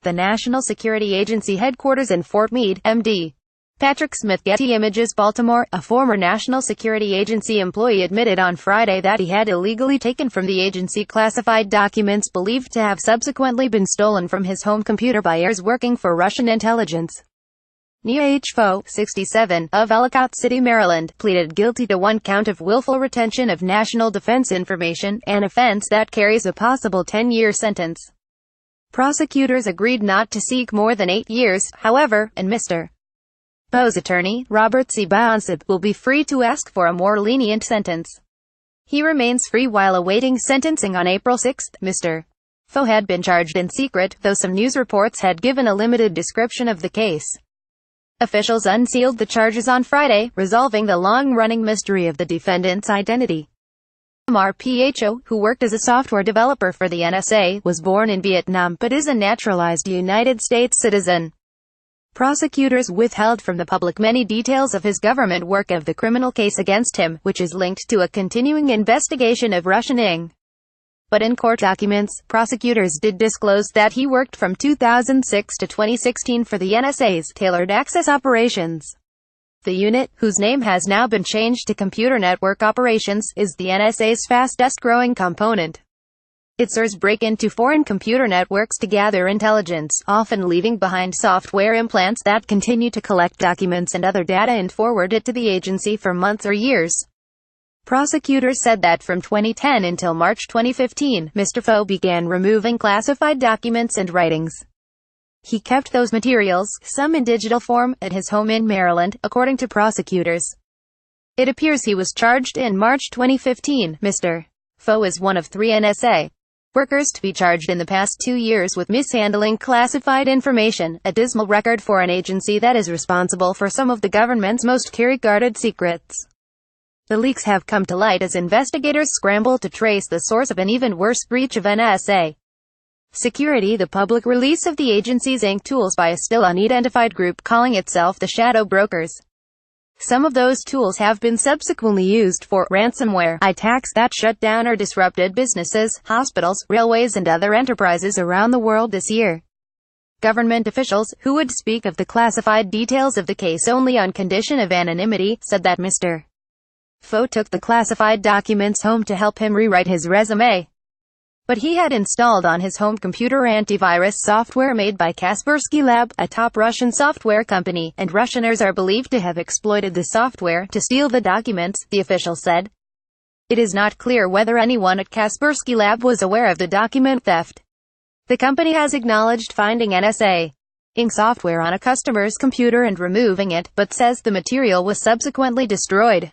The National Security Agency headquarters in Fort Meade, MD. Patrick SmithGetty Images Baltimore, a former National Security Agency employee, admitted on Friday that he had illegally taken from the agency classified documents believed to have subsequently been stolen from his home computer by heirs working for Russian intelligence. Nghia H, 67, of Ellicott City, Maryland, pleaded guilty to one count of willful retention of national defense information, an offense that carries a possible 10-year sentence. Prosecutors agreed not to seek more than 8 years, however, and Mr. Fo's attorney, Robert C. Bounceb, will be free to ask for a more lenient sentence. He remains free while awaiting sentencing on April 6. Mr. Fo had been charged in secret, though some news reports had given a limited description of the case. Officials unsealed the charges on Friday, resolving the long-running mystery of the defendant's identity. Pho, who worked as a software developer for the n.s.a, was born in Vietnam but is a naturalized United States citizen. Prosecutors withheld from the public many details of his government work of the criminal case against him, which is linked to a continuing investigation of Russian ing. But in court documents, prosecutors did disclose that he worked from 2006 to 2016 for the n.s.a's Tailored Access Operations. The unit, whose name has now been changed to Computer Network Operations, is the n.s.a's fastest-growing component. It serves break into foreign computer networks to gather intelligence, often leaving behind software implants that continue to collect documents and other data and forward it to the agency for months or years. Prosecutors said that from 2010 until March 2015, Mr. Fo began removing classified documents and writings. He kept those materials, some in digital form, at his home in Maryland, according to prosecutors. It appears he was charged in March 2015. Mr. Fo is one of 3 n.s.a. workers to be charged in the past 2 years with mishandling classified information, a dismal record for an agency that is responsible for some of the government's most guarded secrets. The leaks have come to light as investigators scramble to trace the source of an even worse breach of n.s.a. security. The public release of the agency's Inc. tools by a still unidentified group calling itself the Shadow Brokers. Some of those tools have been subsequently used for ransomware attacks that shut down or disrupted businesses, hospitals, railways and other enterprises around the world this year. Government officials, who would speak of the classified details of the case only on condition of anonymity, said that Mr. Fo took the classified documents home to help him rewrite his resume. But he had installed on his home computer antivirus software made by Kaspersky Lab, a top Russian software company, and Russianers are believed to have exploited the software to steal the documents, the official said. It is not clear whether anyone at Kaspersky Lab was aware of the document theft. The company has acknowledged finding n.s.a. Inc. software on a customer's computer and removing it, but says the material was subsequently destroyed.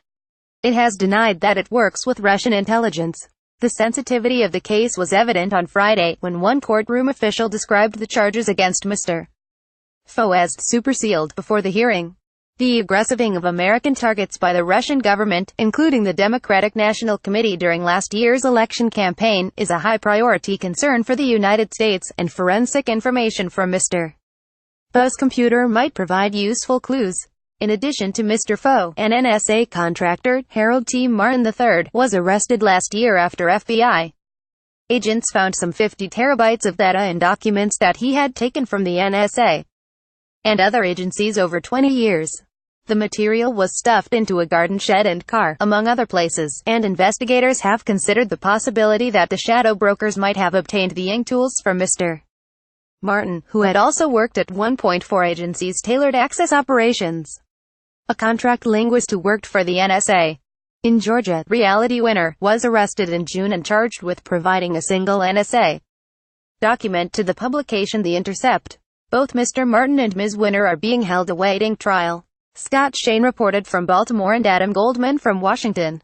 It has denied that it works with Russian intelligence. The sensitivity of the case was evident on Friday, when one courtroom official described the charges against Mr. Fo as super-sealed before the hearing. The aggressiving of American targets by the Russian government, including the Democratic National Committee during last year's election campaign, is a high-priority concern for the United States, and forensic information from Mr. Fo's computer might provide useful clues. In addition to Mr. Fo, an n.s.a. contractor, Harold T. Martin III, was arrested last year after FBI agents found some 50 terabytes of data and documents that he had taken from the n.s.a. and other agencies over 20 years. The material was stuffed into a garden shed and car, among other places, and investigators have considered the possibility that the shadow brokers might have obtained the ink tools from Mr. Martin, who had also worked at one point for agency's Tailored Access Operations. A contract linguist who worked for the n.s.a. in Georgia, Reality Winner, was arrested in June and charged with providing a single n.s.a. document to the publication The Intercept. Both Mr. Martin and Ms. Winner are being held awaiting trial. Scott Shane reported from Baltimore and Adam Goldman from Washington.